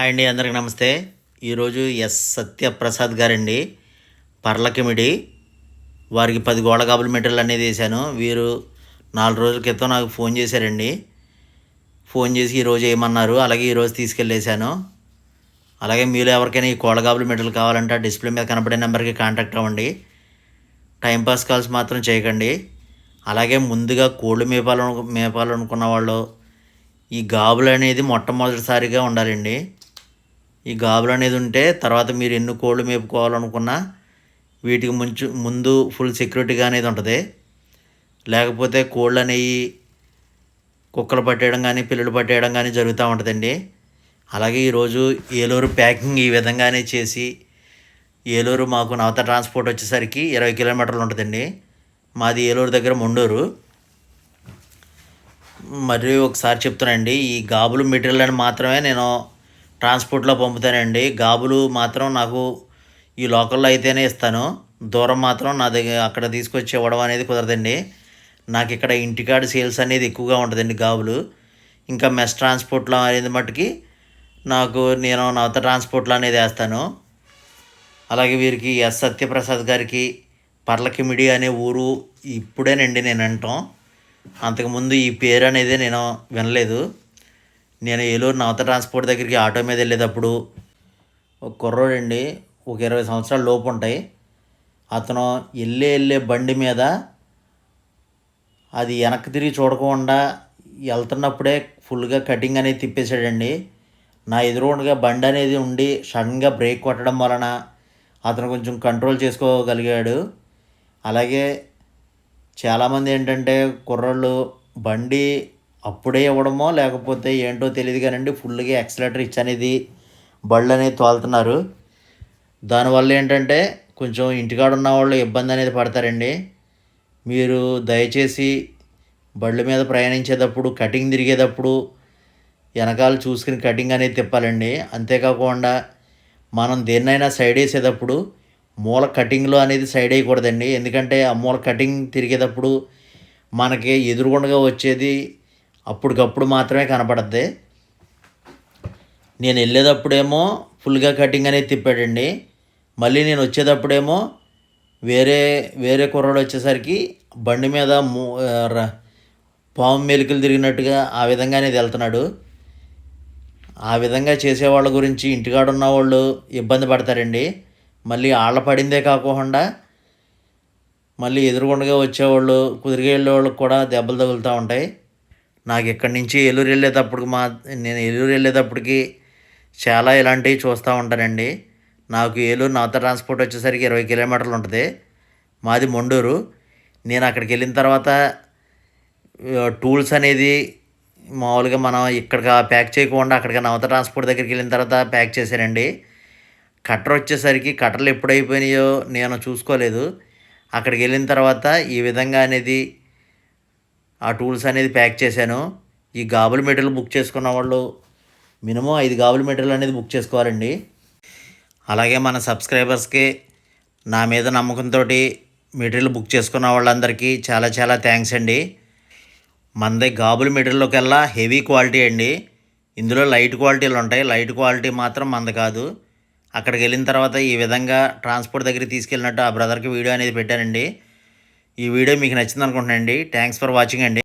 Hi అండి, అందరికి నమస్తే. ఈరోజు ఎస్ సత్యప్రసాద్ గారండి, పర్లకిమిడి. వారికి 10 గోడ కాబుల్ మెటీరియల్ అనేది వేశాను. వీరు 4 రోజుల క్రితం నాకు ఫోన్ చేశారండి. ఫోన్ చేసి ఈరోజు ఏమన్నారు, అలాగే ఈరోజు తీసుకెళ్ళేసాను. అలాగే మీలో ఎవరికైనా ఈ కోళ్ళ కాబుల్ మెటీరియల్ కావాలంటే డిస్ప్లే మీద కనబడే నెంబర్కి కాంటాక్ట్ అవ్వండి. టైంపాస్ కాల్స్ మాత్రం చేయకండి. అలాగే ముందుగా కోళ్ళు మేపాలనుకున్న వాళ్ళు ఈ గాబులు అనేది మొట్టమొదటిసారిగా ఉండాలండి. ఈ గాబులు అనేది ఉంటే తర్వాత మీరు ఎన్ని కోళ్ళు మేపుకోవాలనుకున్నా వీటికి ముందు ఫుల్ సెక్యూరిటీగా అనేది ఉంటుంది. లేకపోతే కోళ్ళు అనేవి కుక్కలు పట్టేయడం కానీ పిల్లలు పట్టేయడం కానీ జరుగుతూ ఉంటుందండి. అలాగే ఈరోజు ఏలూరు ప్యాకింగ్ ఈ విధంగానే చేసి, ఏలూరు మాకు నవత ట్రాన్స్పోర్ట్ వచ్చేసరికి 20 కిలోమీటర్లు ఉంటుందండి. మాది ఏలూరు దగ్గర మొండూరు. మరి ఒకసారి చెప్తానండి, ఈ గాబులు మెటీరియల్ అని మాత్రమే నేను ట్రాన్స్పోర్ట్లో పంపుతానండి. గాబులు మాత్రం నాకు ఈ లోకల్లో అయితేనే ఇస్తాను. దూరం మాత్రం నా దగ్గర అక్కడ తీసుకొచ్చి ఇవ్వడం అనేది కుదరదండి. నాకు ఇక్కడ ఇంటికాడ సేల్స్ అనేది ఎక్కువగా ఉంటుందండి గాబులు. ఇంకా మెస్ ట్రాన్స్పోర్ట్లో అనేది మట్టుకి నేను నవత ట్రాన్స్పోర్ట్లో అనేది వేస్తాను. అలాగే వీరికి ఎస్ సత్యప్రసాద్ గారికి పర్లకిమిడి అనే ఊరు ఇప్పుడేనండి నేను అంటాం. అంతకుముందు ఈ పేరు అనేది నేను వినలేదు. నేను ఏలూరు నవత ట్రాన్స్పోర్ట్ దగ్గరికి ఆటో మీద వెళ్ళేటప్పుడు ఒక కుర్రోడండి, ఒక 20 సంవత్సరాల లోపు ఉంటాయి. అతను వెళ్ళే బండి మీద అది వెనక్కి తిరిగి చూడకుండా వెళ్తున్నప్పుడే ఫుల్గా కటింగ్ అనేది తిప్పేశాడండి. నా ఎదురుగుండగా బండి అనేది ఉండి సడన్గా బ్రేక్ కొట్టడం వలన అతను కొంచెం కంట్రోల్ చేసుకోగలిగాడు. అలాగే చాలామంది ఏంటంటే కుర్రోళ్ళు బండి అప్పుడే ఇవ్వడమో లేకపోతే ఏంటో తెలియదు కానండి, ఫుల్గా యాక్సిలేటర్ ఇచ్చి అనేది బళ్ళు అనేది తోలుతున్నారు. దానివల్ల ఏంటంటే కొంచెం ఇంటికాడ ఉన్న వాళ్ళు ఇబ్బంది అనేది పడతారండి. మీరు దయచేసి బళ్ళు మీద ప్రయాణించేటప్పుడు కటింగ్ తిరిగేటప్పుడు వెనకాల చూసుకుని కటింగ్ అనేది తిప్పాలండి. అంతేకాకుండా మనం దేన్నైనా సైడ్ వేసేటప్పుడు మూల కటింగ్లో అనేది సైడ్ వేయకూడదండి. ఎందుకంటే ఆ మూల కటింగ్ తిరిగేటప్పుడు మనకి ఎదురుగుండగా వచ్చేది అప్పటికప్పుడు మాత్రమే కనపడుద్ది. నేను వెళ్ళేటప్పుడేమో ఫుల్గా కటింగ్ అనేది తిప్పాడండి. మళ్ళీ నేను వచ్చేటప్పుడేమో వేరే కుర్రాడు వచ్చేసరికి బండి మీద పాము మెలికలు తిరిగినట్టుగా ఆ విధంగా అనేది వెళ్తున్నాడు. ఆ విధంగా చేసేవాళ్ళ గురించి ఇంటికాడ ఉన్న వాళ్ళు ఇబ్బంది పడతారండి. మళ్ళీ ఆళ్ళ పడిందే కాకుండా మళ్ళీ ఎదురుగుండగా వచ్చేవాళ్ళు కుదిరిగి వెళ్ళేవాళ్ళకి కూడా దెబ్బలు తగులుతూ ఉంటాయి. నాకు ఇక్కడి నుంచి నేను ఏలూరు వెళ్ళేటప్పటికి చాలా ఇలాంటివి చూస్తూ ఉంటానండి. నాకు ఏలూరు నవత ట్రాన్స్పోర్ట్ వచ్చేసరికి 20 కిలోమీటర్లు ఉంటుంది. మాది మొండూరు. నేను అక్కడికి వెళ్ళిన తర్వాత టూల్స్ అనేది మామూలుగా మనం ఇక్కడికి ప్యాక్ చేయకుండా అక్కడికి నవత ట్రాన్స్పోర్ట్ దగ్గరికి వెళ్ళిన తర్వాత ప్యాక్ చేశానండి. కట్టర్ వచ్చేసరికి కట్టర్లు ఎప్పుడైపోయినాయో నేను చూసుకోలేదు. అక్కడికి వెళ్ళిన తర్వాత ఈ విధంగా అనేది ఆ టూల్స్ అనేది ప్యాక్ చేశాను. ఈ గాబుల్ మెటీరియల్ బుక్ చేసుకున్న వాళ్ళు మినిమం 5 గాబుల్ మెటీరియల్ అనేది బుక్ చేసుకోవాలండి. అలాగే మన సబ్స్క్రైబర్స్కి నా మీద నమ్మకంతో మెటీరియల్ బుక్ చేసుకున్న వాళ్ళందరికీ చాలా చాలా థ్యాంక్స్ అండి. మనది గాబుల్ మెటీరియల్లోకెల్లా హెవీ క్వాలిటీ అండి. ఇందులో లైట్ క్వాలిటీలు ఉంటాయి. లైట్ క్వాలిటీ మాత్రం మనది కాదు. అక్కడికి వెళ్ళిన తర్వాత ఈ విధంగా ట్రాన్స్పోర్ట్ దగ్గరికి తీసుకెళ్ళినట్టు ఆ బ్రదర్కి వీడియో అనేది పెట్టానండి. ఈ వీడియో మీకు నచ్చింది అనుకుంటున్నానండి. థ్యాంక్స్ ఫర్ వాచింగ్ అండి.